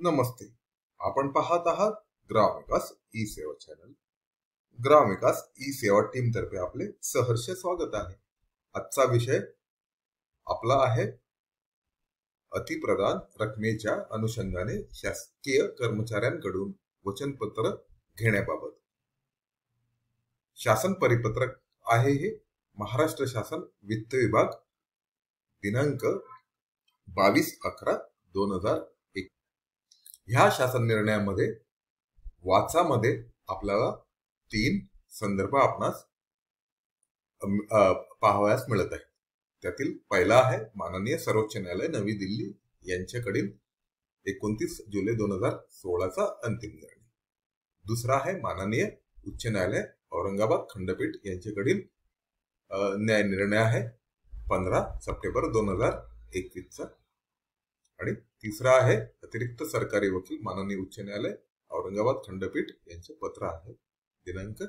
नमस्ते. आपण पाहत आहात ग्रामविकास ई सेवा चॅनल. ग्रामविकास ई सेवा टीम तर्फे आपले सहर्ष स्वागत आहे. आजचा विषय आपला आहे अतिप्रदान रकमेच्या अनुषंगाने शासकीय कर्मचाऱ्यांकडून वचनपत्र घेण्याबाबत. शासन परिपत्रक आहे हे महाराष्ट्र शासन वित्त विभाग दिनांक 22/11/2001. ह्या शासन निर्णयामध्ये वाचामध्ये आपल्याला 3 संदर्भ आपणास पाहावयास मिळत आहे. त्यातील पहिला आहे माननीय सर्वोच्च न्यायालय नवी दिल्ली यांच्याकडील 29 जुलै 2016चा अंतिम निर्णय. दुसरा आहे माननीय उच्च न्यायालय औरंगाबाद खंडपीठ यांच्याकडील न्याय निर्णय आहे 15 सप्टेंबर 2021चा. आणि तिसरा आहे अतिरिक्त सरकारी वकील माननीय उच्च न्यायालय औरंगाबाद खंडपीठ यांचे पत्र आहे दिनांक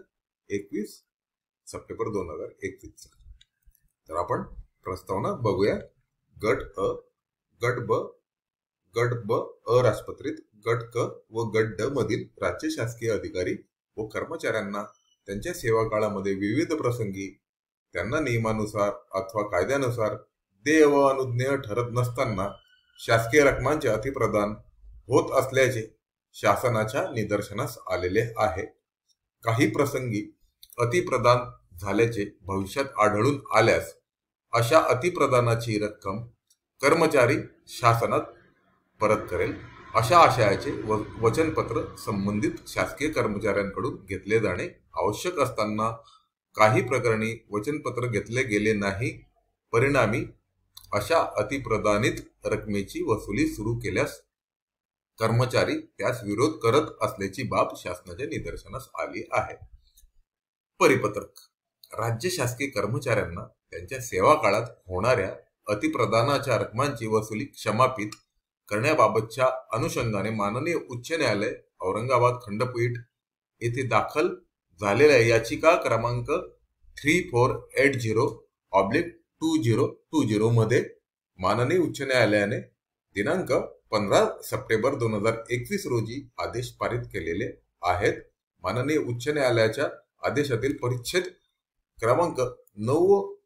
21 सप्टेंबर 2021चा. तर आपण प्रस्तावना बघूया. गट अ, गट ब, गट ब अराजपत्रित, गट क व गट ड मधील राज्य शासकीय अधिकारी व कर्मचाऱ्यांना त्यांच्या सेवा काळामध्ये विविध प्रसंगी त्यांना नियमानुसार अथवा कायद्यानुसार देय व अनुज्ञेय ठरत नसताना शासकीय रकमांचे अतिप्रदान होत असल्याचे शासनाच्या निदर्शनास आलेले आहे. काही प्रसंगी अतिप्रदान झाल्याचे भविष्यात आढळून आल्यास अशा अतिप्रदानाची रक्कम कर्मचारी शासनात परत करेल अशा आशयाचे वचनपत्र संबंधित शासकीय कर्मचाऱ्यांकडून घेतले जाणे आवश्यक असताना काही प्रकरणी वचनपत्र घेतले गेले नाही. परिणामी अशा अतिप्रदानित रकमेची वसुली सुरू केल्यास कर्मचारी त्यास विरोध करत असल्याची बाब शासनाच्या निदर्शनास आली आहे. परिपत्रक. राज्य शासकीय कर्मचाऱ्यांना त्यांच्या सेवा काळात होणाऱ्या अतिप्रदानाच्या रकमांची वसुली क्षमापित करण्याबाबतच्या अनुषंगाने माननीय उच्च न्यायालय औरंगाबाद खंडपीठ येथे दाखल झालेल्या याचिका क्रमांक 3480/2020 मध्ये माननीय उच्च न्यायालयाने दिनांक 15 सप्टेंबर 2021 रोजी आदेश पारित केलेले आहेत. माननीय उच्च न्यायालयाच्या आदेशातील परिच्छेद क्रमांक 9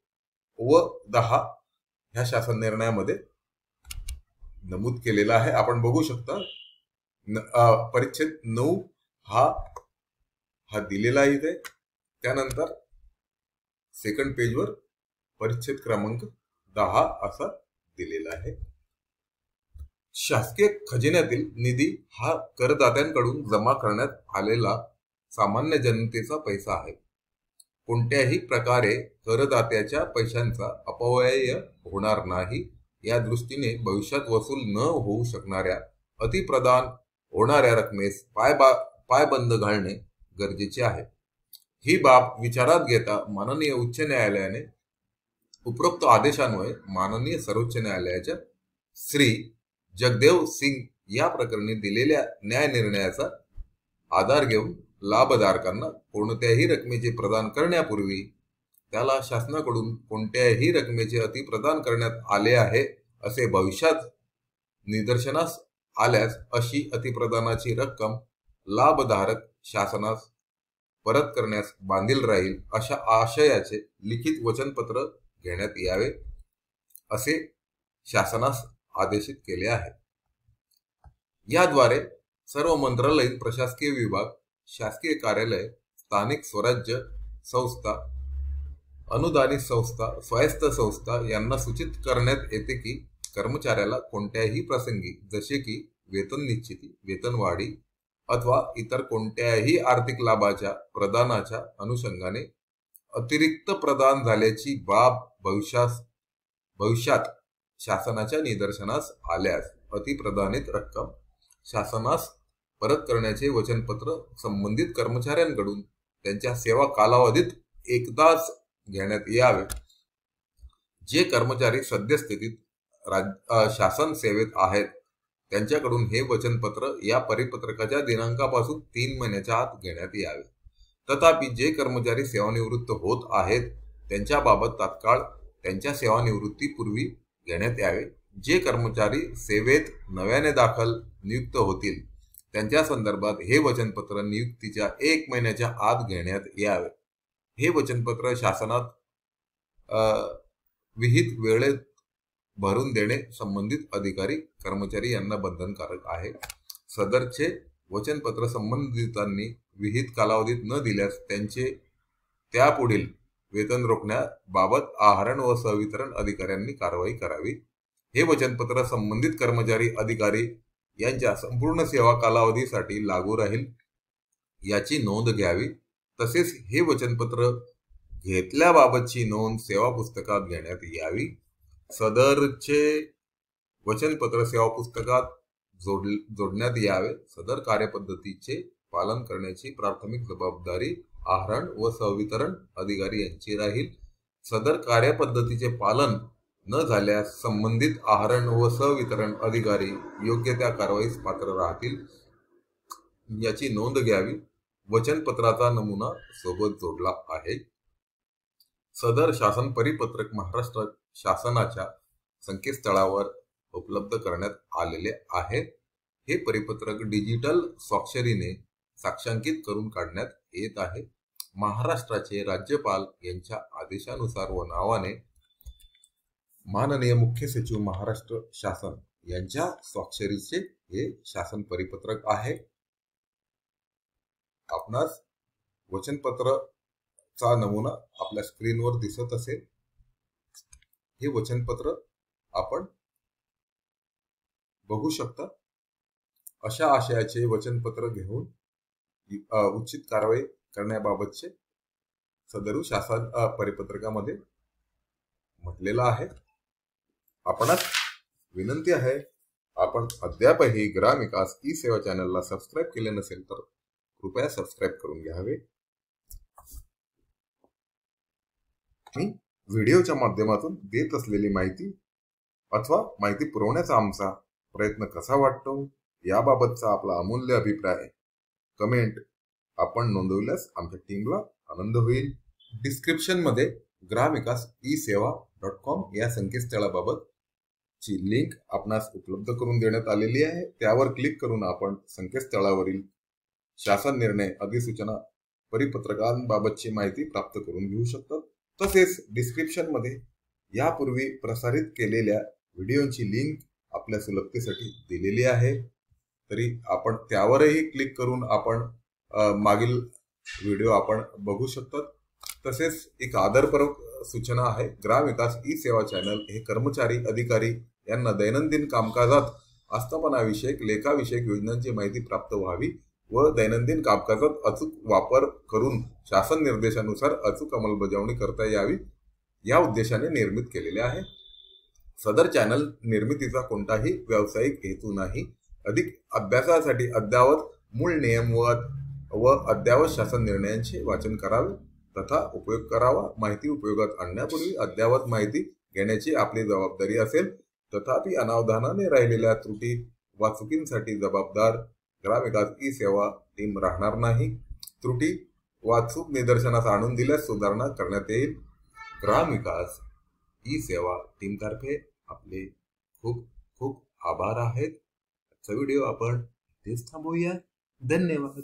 व 10 ह्या शासन निर्णयामध्ये नमूद केलेला आहे. आपण बघू शकता. परिच्छेद 9 हा दिलेला आहे. त्यानंतर सेकंड पेजवर परिच्छेद क्रमांक 10 असा दिलेला आहे. शासकीय खजिन्यातील निधी हा करदात्यांकडून जमा करण्यात आलेला सामान्य जनतेचा पैसा आहे. कोणत्याही प्रकारे करदात्याच्या पैशांचा अपव्यय होणार नाही या दृष्टीने भविष्यात वसूल न होऊ शकणाऱ्या अतिप्रदान होणाऱ्या रकमेस पायबंद घालणे गरजेचे आहे. ही बाब विचारात घेता माननीय उच्च न्यायालयाने उपरोक्त आदेशान्वये माननीय सर्वोच्च न्यायालयाच्या श्री जगदेव सिंग या प्रकरणी दिलेल्या न्याय निर्णयाचा आधार घेऊन लाभधारकांना कोणत्याही रकमेचे प्रदान करण्यापूर्वी त्याला शासनाकडून कोणत्याही रकमेचे अतिप्रदान करण्यात आले आहे असे भविष्यात निदर्शनास आल्यास अशी अतिप्रदानाची रक्कम लाभधारक शासनास परत करण्यास बांधील राहील अशा आशयाचे लिखित वचनपत्र घेण्यात यावे असे शासनास आदेशित केले आहे. याद्वारे सर्व मंत्रालयीन प्रशासकीय विभाग, शासकीय कार्यालय, स्थानिक स्वराज्य संस्था, अनुदानित संस्था, स्वायत्त संस्था यांना सूचित करण्यात येते की कर्मचाऱ्याला कोणत्याही प्रसंगी जसे की वेतन निश्चिती, वेतनवाढी अथवा इतर कोणत्याही आर्थिक लाभाच्या प्रदानाच्या अनुषंगाने अतिरिक्त प्रदान झाल्याची बाब भविष्यात शासनाच्या निदर्शनास आल्यास अतिप्रदानित रक्कम शासनास परत करण्याचे वचनपत्र संबंधित कर्मचाऱ्यांकडून त्यांच्या सेवा कालावधीत एकदाच घेण्यात यावे. जे कर्मचारी सद्यस्थितीत शासन सेवेत आहेत त्यांच्याकडून हे वचनपत्र या परिपत्रकाच्या दिनांकापासून 3 महिन्याच्या आत घेण्यात यावे. तथापि जे कर्मचारी सेवानिवृत्त होत आहेत त्यांच्या बाबत तात्काळ त्यांच्या सेवानिवृत्तीपूर्वी घेण्यात यावे. जे कर्मचारी सेवेत नव्याने दाखल नियुक्त होतील त्यांच्या संदर्भात हे वचनपत्र नियुक्तीच्या 1 महिन्याच्या आत घेण्यात यावे. हे वचनपत्र शासनात विहित वेळेत भरून देणे संबंधित अधिकारी कर्मचारी यांना बंधनकारक आहे. सदरचे वचनपत्र संबंधितांनी विहित कालावधीत न दिल्यास त्यांचे त्यापुढील वेतन रोखण्याबाबत आहरण व सहवितरण अधिकाऱ्यांनी कारवाई करावी. हे वचनपत्र संबंधित कर्मचारी अधिकारी यांच्या संपूर्ण सेवा कालावधीसाठी लागू राहील याची नोंद घ्यावी. तसेच हे वचनपत्र घेतल्याबाबतची नोंद सेवा पुस्तकात घेण्यात यावी. सदरचे वचनपत्र सेवा पुस्तकात जोडण्यात यावे. सदर कार्यपद्धतीचे पालन करण्याची प्राथमिक जबाबदारी आहरण व सहवितरण अधिकारी यांची राहील. सदर कार्यपद्धतीचे पालन न झाल्यास संबंधित आहरण व सहवितरण अधिकारी योग्य त्या कारवाईस पात्र राहतील याची नोंद घ्यावी. वचनपत्राचा नमुना सोबत जोडला आहे. सदर शासन परिपत्रक महाराष्ट्र शासनाच्या संकेतस्थळावर उपलब्ध करण्यात आलेले आहे. हे परिपत्रक डिजिटल स्वाक्षरीने साक्षांकित करून काढण्यात येत आहे. महाराष्ट्राचे राज्यपाल यांच्या आदेशानुसार व नावाने माननीय मुख्य सचिव महाराष्ट्र शासन यांच्या स्वाक्षरीचे हे शासन परिपत्रक आहे. आपणास वचनपत्राचा नमुना आपल्या स्क्रीनवर दिसत असेल. हे वचनपत्र आपण बघू शकता. अशा आशयाचे वचनपत्र घेऊन उचित कारवाई करण्याबाबतचे सदरू शासन परिपत्रकामध्ये म्हटलेलं आहे. आपणास विनंती आहे, आपण अद्यापही ग्रामविकास ई सेवा चॅनलला सबस्क्राईब केले नसेल तर कृपया सबस्क्राईब करून घ्यावे. मी व्हिडिओच्या माध्यमातून देत असलेली माहिती अथवा माहिती पुरवण्याचा आमचा प्रयत्न कसा वाटतो याबाबतचा आपला अमूल्य अभिप्राय कमेंट आपण नोंदवल्यास आमच्या टीमला आनंद होईल. डिस्क्रिप्शन मध्ये gramvikas.com या संकेतस्थळाबाबत ची लिंक आपणास उपलब्ध करून देण्यात आलेली आहे. त्यावर क्लिक करून आपण संकेतस्थळावरील शासन निर्णय अधिसूचना परिपत्रकांबाबतची माहिती प्राप्त करून घेऊ शकता. तसेच डिस्क्रिप्शन मध्ये यापूर्वी प्रसारित केलेल्या व्हिडिओची लिंक आपल्या सुलभतेसाठी दिलेली आहे. तरी आपण त्यावरही क्लिक करून आपण मागील व्हिडिओ आपण बघू शकता. तसेच एक आदरपूर्वक सूचना आहे, ग्रामविकास ई सेवा चॅनल हे कर्मचारी अधिकारी यांना दैनंदिन कामकाजात आस्थापनाविषयक लेखाविषयक योजनांची माहिती प्राप्त व्हावी व दैनंदिन कामकाजात अचूक वापर करून शासन निर्देशानुसार अचूक अंमलबजावणी करता यावी या उद्देशाने निर्मित केलेले आहे. सदर चॅनल निर्मितीचा कोणताही व्यावसायिक हेतू नाही. अधिक अभ्यासासाठी अद्ययावत मूळ नियम व अद्ययावत शासन निर्णयांचे वाचन करावे तथा उपयोग करावा. माहिती उपयोगात आणण्यापूर्वी अद्ययावत माहिती घेण्याची आपली जबाबदारी असेल. तथापि अनावधानाने राहिलेल्या त्रुटी वा चुकींसाठी जबाबदार ग्रामविकास ई सेवा टीम राहणार नाही. त्रुटी वा चूक निदर्शनास आणून दिल्यास सुधारणा करण्यात येईल. ग्रामविकास ई सेवा टीमतर्फे आपले खूप खूप आभार आहेत. आजचा व्हिडिओ आपण इथेच थांबवूया. धन्यवाद.